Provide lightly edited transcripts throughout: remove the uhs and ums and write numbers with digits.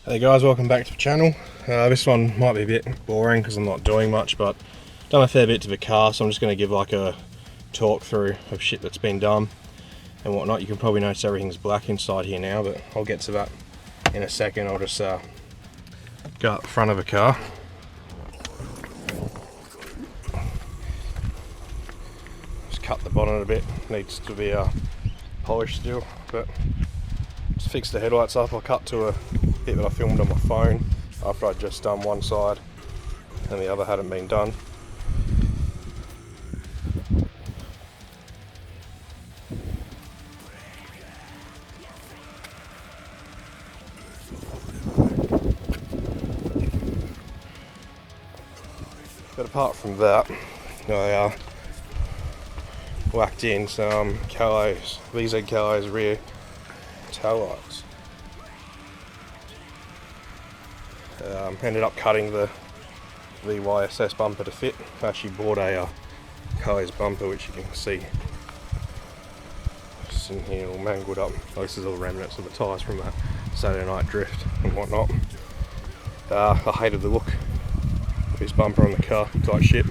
Hey guys, welcome back to the channel. This one might be a bit boring because I'm not doing much, but done a fair bit to the car, so I'm just going to give like a talk through of shit that's been done and whatnot. You can probably notice everything's black inside here now, but I'll get to that in a second. I'll just go up the front of the car. Just cut the bonnet a bit, needs to be polished still, but just fix the headlights up. I'll cut to a bit that I filmed on my phone after I'd just done one side and the other hadn't been done. But apart from that, I whacked in some Calais, VZ Calais rear tail lights. Ended up cutting the YSS bumper to fit. I actually bought a Calais bumper, which you can see just in here all mangled up. This is all remnants of the tyres from that Saturday night drift and whatnot. I hated the look of this bumper on the car, looked like shit.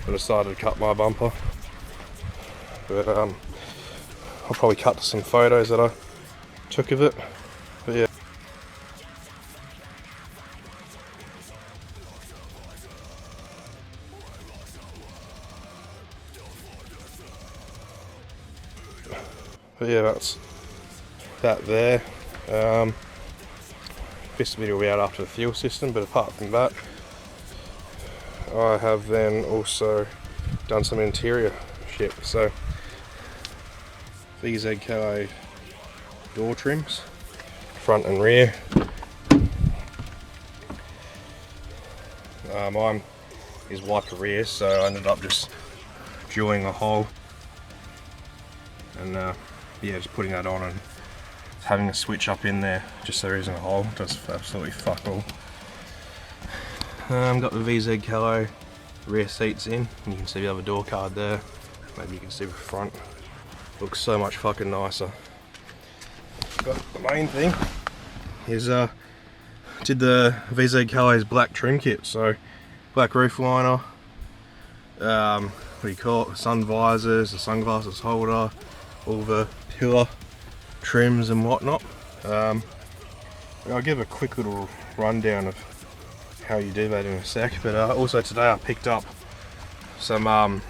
I decided to cut my bumper, but I'll probably cut to some photos that I took of it. But yeah. But yeah, that's that there. This video will be out after the fuel system, but apart from that, I have then also done some interior shit. So VZ Calais door trims, front and rear. Mine is wiper rear, so I ended up just drilling a hole and yeah, just putting that on and having a switch up in there just so there isn't a hole. Does absolutely fuck all. Got the VZ Calais rear seats in, and you can see the other door card there. Maybe you can see the front. Looks so much fucking nicer. But the main thing is did the VZ Calais black trim kit. So black roof liner, what do you call it, sun visors, the sunglasses holder, all the pillar trims and whatnot. I'll give a quick little rundown of how you do that in a sec, but also today I picked up some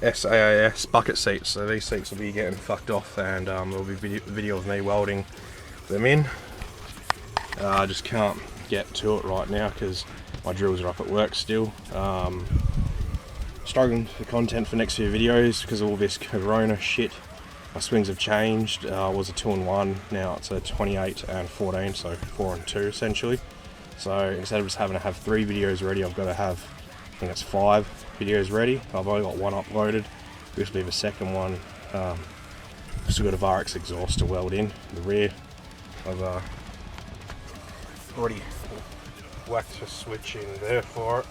SAAS bucket seats. So these seats will be getting fucked off, and there'll be video of me welding them in. I just can't get to it right now because my drills are up at work still. Struggling for content for next few videos because of all this corona shit. My swings have changed. It was a 2-in-1, now it's a 28 and 14, so 4 and 2 essentially. So instead of just having to have 3 videos ready, I've got to have, I think it's 5 videos ready. I've only got one uploaded. This will be the second one. Still got a Varex exhaust to weld in the rear. I've already whacked a switch in there for it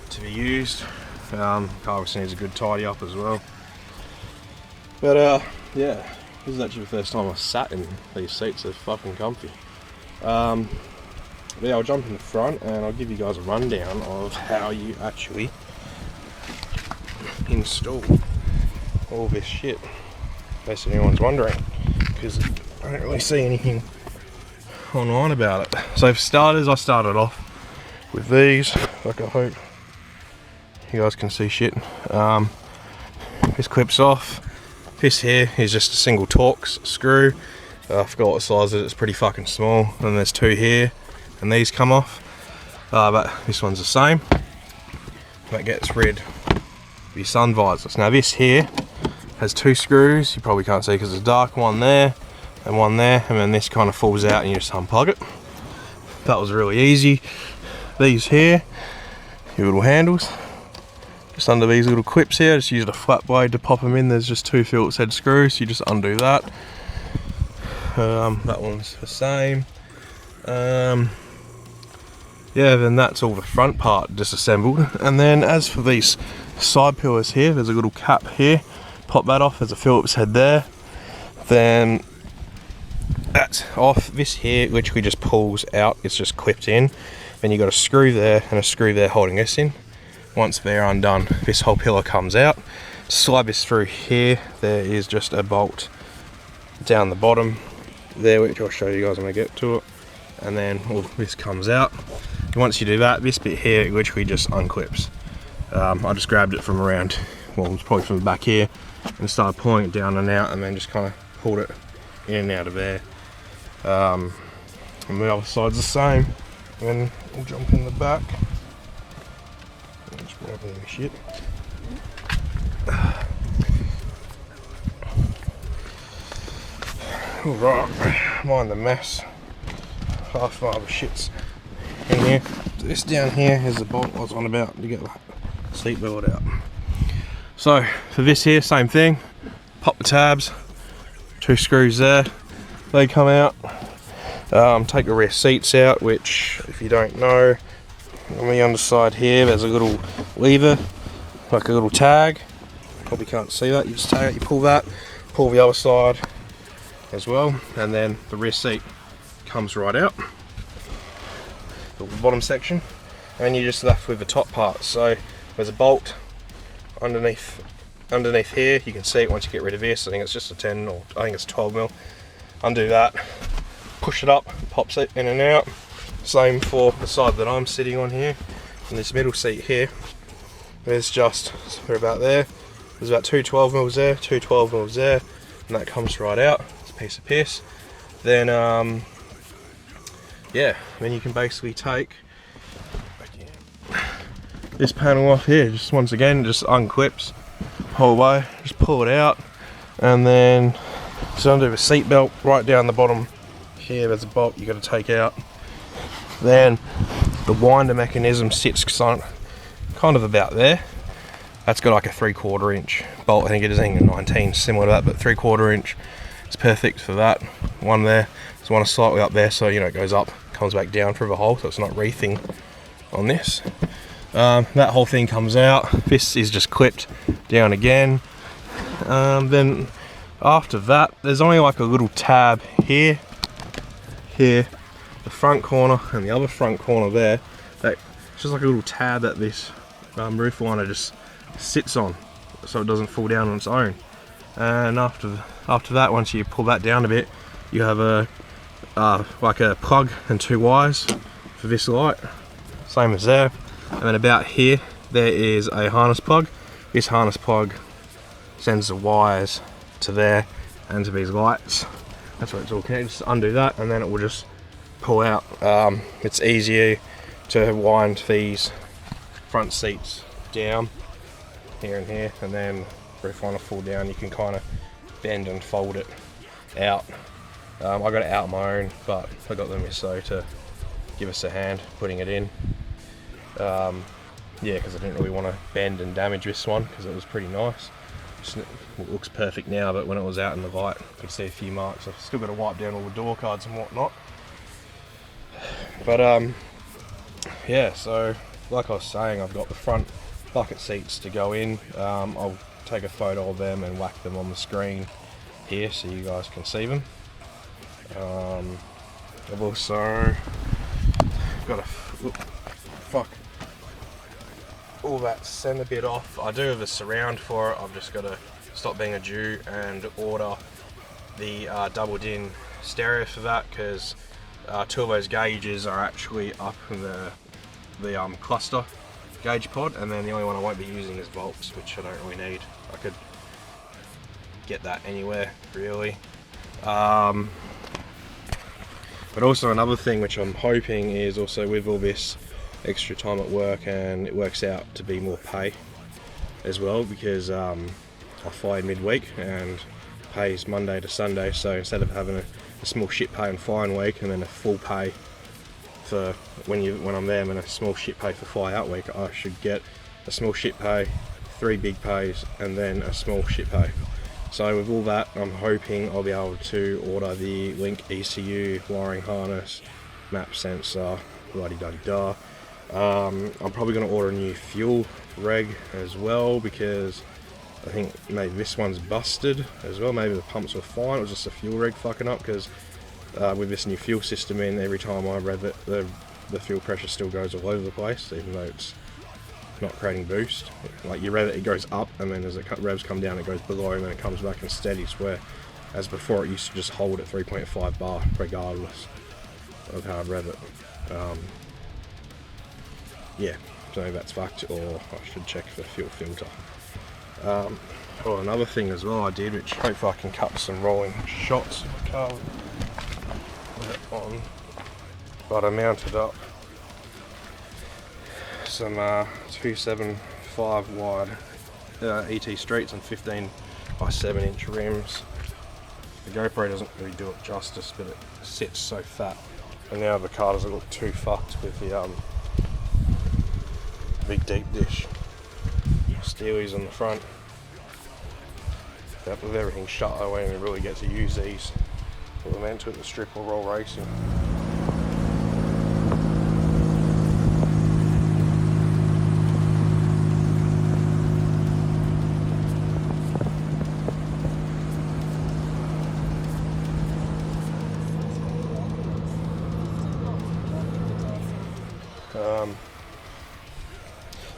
to be used. Car obviously needs a good tidy up as well. But yeah, this is actually the first time I've sat in these seats. They're fucking comfy. But yeah, I'll jump in the front and I'll give you guys a rundown of how you actually install all this shit, in case anyone's wondering, because I don't really see anything online about it. So for starters, I started off with these. Like, I hope you guys can see shit. This clips off. This here is just a single Torx screw. I forgot what size it is. It's pretty fucking small. And there's 2 here, and these come off. But this one's the same. That gets rid of your sun visors. Now this here has 2 screws. You probably can't see because it's dark. One there and one there, and then this kind of falls out and you just unplug it. That was really easy. These here, your little handles. Just under these little clips here, just used a flat blade to pop them in. There's just 2 Phillips head screws, so you just undo that. That one's the same. Yeah, then that's all the front part disassembled. And then as for these side pillars here, there's a little cap here. Pop that off, there's a Phillips head there. Then that's off. This here literally just pulls out, it's just clipped in. Then you got a screw there and a screw there holding this in. Once they're undone, this whole pillar comes out. Slide this through here, there is just a bolt down the bottom there, which I'll show you guys when I get to it. And then all this comes out. And once you do that, this bit here literally just unclips. I just grabbed it from around, well, it's probably from the back here, and started pulling it down and out, and then just kind of pulled it in and out of there. And the other side's the same. And then we'll jump in the back. Just grab any shit. Alright, mind the mess. Half my other shit's in here. This down here is the bolt I was on about to get the seat belt out. So for this here, same thing. Pop the tabs, 2 screws there, they come out. Take the rear seats out, which if you don't know, on the underside here there's a little lever, like a little tag. Probably can't see that. You just take it, you pull that, pull the other side as well, and then the rear seat comes right out, the bottom section, and you're just left with the top part. So there's a bolt underneath here. You can see it once you get rid of this. I think it's just a 10, or I think it's 12 mil. Undo that, push it up, pops it in and out. Same for the side that I'm sitting on here. And this middle seat here, there's just, we're about there. There's about 2 12 mils there, 2 12 mils there, and that comes right out. It's a piece of piss. Then, yeah, then you can basically take this panel off here. Just once again, just unclips whole way. Just pull it out, and then just undo the seat belt right down the bottom here. There's a bolt you got to take out. Then the winder mechanism sits kind of about there. That's got like a 3/4 inch bolt. I think it is a 19, similar to that, but 3/4 inch. It's perfect for that. One there. There's one slightly up there, so you know it goes up, comes back down through the hole, so it's not reefing on this. That whole thing comes out. This is just clipped down again. Then after that, there's only like a little tab here, the front corner, and the other front corner there. It's just like a little tab that this roof liner just sits on, so it doesn't fall down on its own. And after that, once you pull that down a bit, you have a like a plug and 2 wires for this light, same as there. And then about here, there is a harness plug. This harness plug sends the wires to there and to these lights. That's where it's all connected. Just undo that, and then it will just pull out. It's easier to wind these front seats down here and here, and then if I want to fall down, you can kind of bend and fold it out. I got it out on my own, but I got the misso to give us a hand putting it in. Yeah, because I didn't really want to bend and damage this one, because it was pretty nice. It looks perfect now, but when it was out in the light, you can see a few marks. I've still got to wipe down all the door cards and whatnot. But yeah, so like I was saying, I've got the front bucket seats to go in. I'll take a photo of them and whack them on the screen here so you guys can see them. I've also got all that centre bit off. I do have a surround for it. I've just got to stop being a Jew and order the double din stereo for that, because 2 of those gauges are actually up in the cluster gauge pod, and then the only one I won't be using is volts, which I don't really need. I could get that anywhere really. But also another thing which I'm hoping is also with all this extra time at work, and it works out to be more pay as well, because I fly midweek and pays Monday to Sunday, so instead of having a small shit pay and flying week and then a full pay for when I'm there, and a small shit pay for fly out week, I should get a small shit pay, 3 big pays, and then a small shit pay. So with all that, I'm hoping I'll be able to order the Link ECU wiring harness, map sensor, la-di-da-di-da. I'm probably going to order a new fuel reg as well, because I think maybe this one's busted as well. Maybe the pumps were fine, it was just a fuel reg fucking up, because with this new fuel system in, every time I rev it, the fuel pressure still goes all over the place, even though it's not creating boost. Like you rev it, it goes up, and then as revs come down, it goes below, and then it comes back and steadies, where as before it used to just hold at 3.5 bar regardless of how I rev it. Yeah, so that's fucked, or I should check the fuel filter. Oh, another thing as well I did, which hopefully I can cut some rolling shots of the car with it on, but I mounted up some 275 wide ET Streets and 15 by 7 inch rims. The GoPro doesn't really do it justice, but it sits so fat, and now the car doesn't look too fucked with the big deep dish steelies on the front. But with everything shut, I won't even really get to use these for the meant to at the strip or roll racing.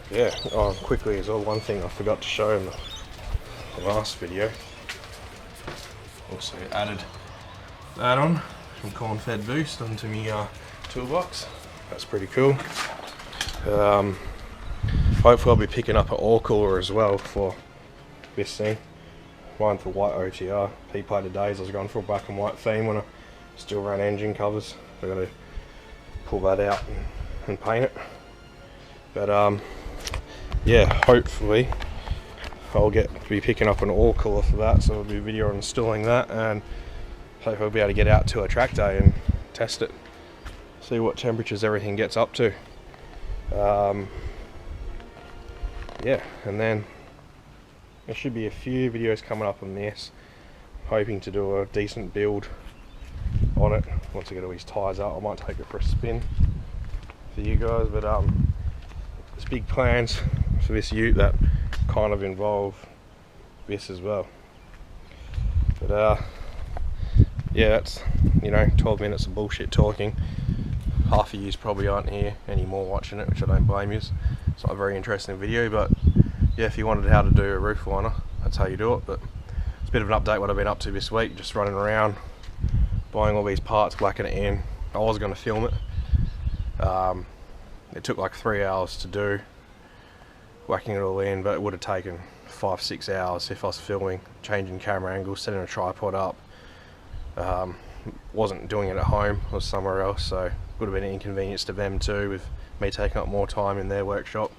Yeah, quickly as well, one thing I forgot to show in the last video. Also added that on, some corn fed boost onto my toolbox. That's pretty cool. Hopefully I'll be picking up an oil cooler as well for this thing. One for white OTR. P-plated days I was going for a black and white theme when I still ran engine covers. I've got to pull that out and paint it. But yeah, hopefully I'll be picking up an oil cooler for that, so there'll be a video on installing that, and hopefully I'll be able to get out to a track day and test it, see what temperatures everything gets up to. Yeah, and then there should be a few videos coming up on this. Hoping to do a decent build on it once I get all these tyres out. I might take it for a spin for you guys, but there's big plans for this ute that kind of involve this as well. But yeah, that's, 12 minutes of bullshit talking. Half of yous probably aren't here anymore watching it, which I don't blame yous. It's not a very interesting video, but yeah, if you wanted how to do a roof liner, that's how you do it. But it's a bit of an update what I've been up to this week, just running around buying all these parts, blacking it in. I was going to film it. It took like 3 hours to do, whacking it all in, but it would have taken 5-6 hours if I was filming, changing camera angles, setting a tripod up. Wasn't doing it at home, I was somewhere else, so would have been an inconvenience to them too, with me taking up more time in their workshop.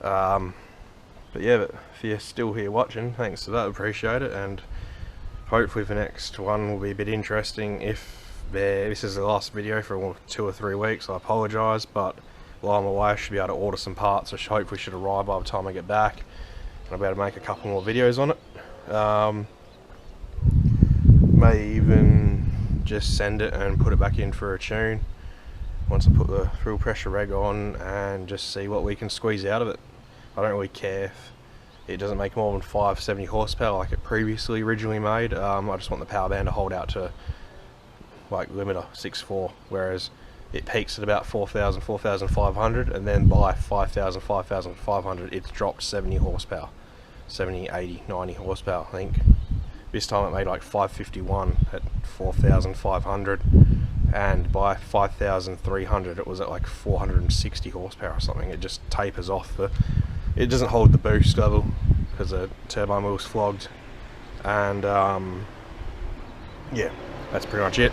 But yeah, but if you're still here watching, thanks for that, appreciate it, and hopefully the next one will be a bit interesting. If this is the last video for 2 or 3 weeks, I apologise, but while I'm away I should be able to order some parts, which hopefully should arrive by the time I get back, and I'll be able to make a couple more videos on it. May even just send it and put it back in for a tune once I put the fuel pressure reg on, and just see what we can squeeze out of it. I don't really care if it doesn't make more than 570 horsepower like it previously originally made. I just want the power band to hold out to like limiter 6.4, whereas it peaks at about 4,000, 4,500, and then by 5,000, 5,500 it's dropped 70 horsepower, 70, 80, 90 horsepower. I think this time it made like 551 at 4,500, and by 5,300 it was at like 460 horsepower or something. It just tapers off. It doesn't hold the boost level because the turbine wheel's flogged, and yeah, that's pretty much it.